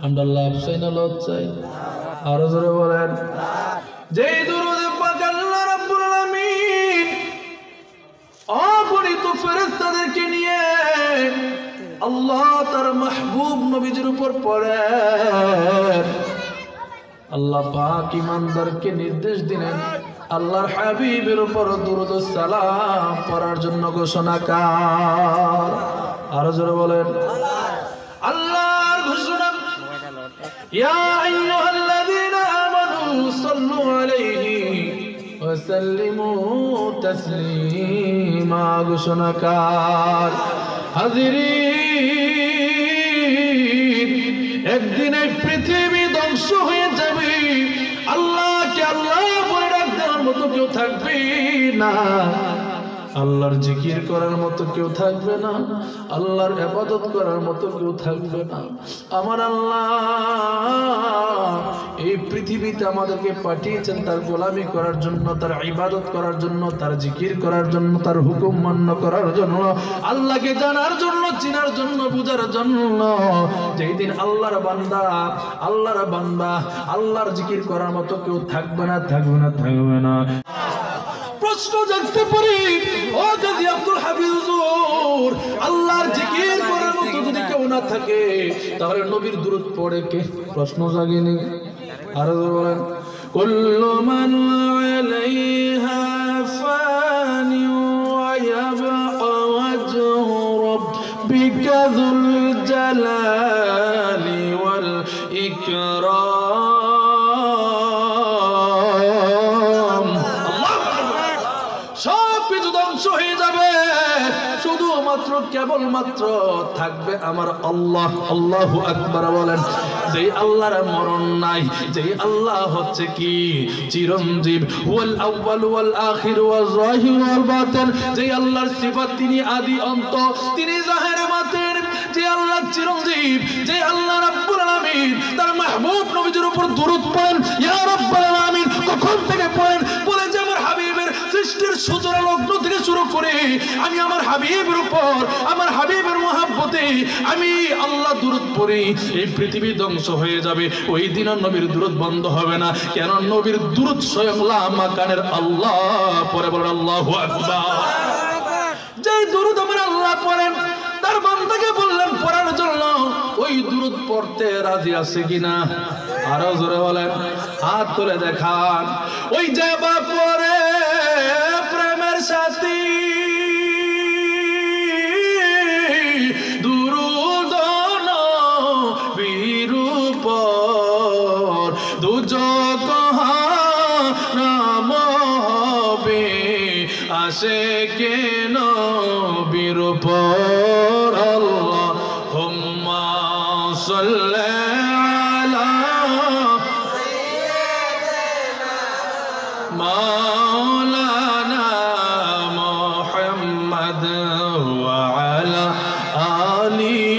আমরা লাভ চাই না লজ্জা চাই? আরো জোরে বলেন। যেই দুরূদে পাক আল্লাহ রাব্বুল আলামিন অগণিত ফেরেশতাদেরকে নিয়ে আল্লাহ তার মাহবুব নবীজির উপর পড়েন, আল্লাহ পাক ঈমানদারকে নির্দেশ দিলেন আল্লাহর হাবিবের উপর দুরূদ ও সালাম পড়ার জন্য ঘোষণা কার? আরো জোরে বলেন। আল্লাহর ঘোষণা, ইয়া আইয়ুহাল্লাযীনা আমানু সাল্লু আলাইহি ওয়া সাল্লিমু তাসলিমা ঘোষণা কার? হাজিরিন, একদিন এই পৃথিবী ধ্বংস হয়ে যাবে, আল্লাহকে আল্লাহ বলে ডাক দেওয়ার মতো কেউ থাকবে না, আল্লাহর জিকির করার মতো কেউ থাকবে না, আল্লাহর ইবাদত করার মতো কেউ থাকবে না। আমার আল্লাহ এই পৃথিবীতে আমাদেরকে পাঠিয়েছেন তার গোলামি করার জন্য, তার ইবাদত করার জন্য, তার জিকির করার জন্য, তার হুকুম মান্য করার জন্য, আল্লাহকে জানার জন্য, চিনার জন্য, বুঝার জন্য। যেই দিন আল্লাহর বান্দা আল্লাহর জিকির করার মতো কেউ থাকবে না, থাকবে না, থাকবে না। প্রশ্ন জানতে পারি, ও গাজী আব্দুল হাফিজ হুজুর, আল্লাহর জিকির করার মতো যদি কেউ না থাকে তাহলে নবীর দুরূদ পড়ে কে? প্রশ্ন জাগেনি? আরো বলেন। কুল্লু মান আলাইহা ফানি ওয়া ইয়াবকা ওয়াজহু রাব্বিকা যুল জালালি ওয়াল ইকরাম। সব কিছু ধ্বংস হয়ে যাবে, শুধুমাত্র কেবলমাত্র থাকবে আমার আল্লাহ। আল্লাহু আকবার বলেন। যেই আল্লাহর মরণ নাই, যেই আল্লাহ হচ্ছে কি চিরঞ্জীব, ওয়াল আউয়াল ওয়াল আখির ওয়াল যাহির ওয়াল বাতিন, যেই আল্লাহর সিফাত তিনি আদি অন্ত, তিনি জাহির বাতিন, যে আল্লাহ চিরঞ্জীব, যে আল্লাহ রাব্বুল আলামিন তার মাহবুব নবীর উপর দুরূদ পড়েন, ইয়া রাব্বুল আলামিন কখন থেকে পড়েন? বলে যে আমার হাবিবের সৃষ্টির সূচনা লগ্ন থেকে শুরু করে আমি আমার হাবিবের উপর, আমার হাবিবের মহব্বতে আমি আল্লাহ দুরূদ পড়ি, এই পৃথিবী ধ্বংস হয়ে যাবে, ওই দিন নবীর দুরূদ বন্ধ হবে না। কেন? নবীর দুরূদ স্বয়ং লামাকানের আল্লাহ পড়ে। বলেন আল্লাহু আকবার। যেই দুরূদ আমার আল্লাহ পড়েন, তার বান্দাকে বললেন পড়ার জন্য, ওই দুরূদ পড়তে রাজি আছে কিনা? আরো জোরে বলেন, হাত তুলে দেখান। ওই যে বা পড়ে প্রেমের সাথী দুরূদ নবীর উপর, দুজক হারাম হবে আশিকে নবীর উপর। আল্লাহুম্মা সাল্লি আলা মাওলানা মুহাম্মদ ওয়া আলা আলি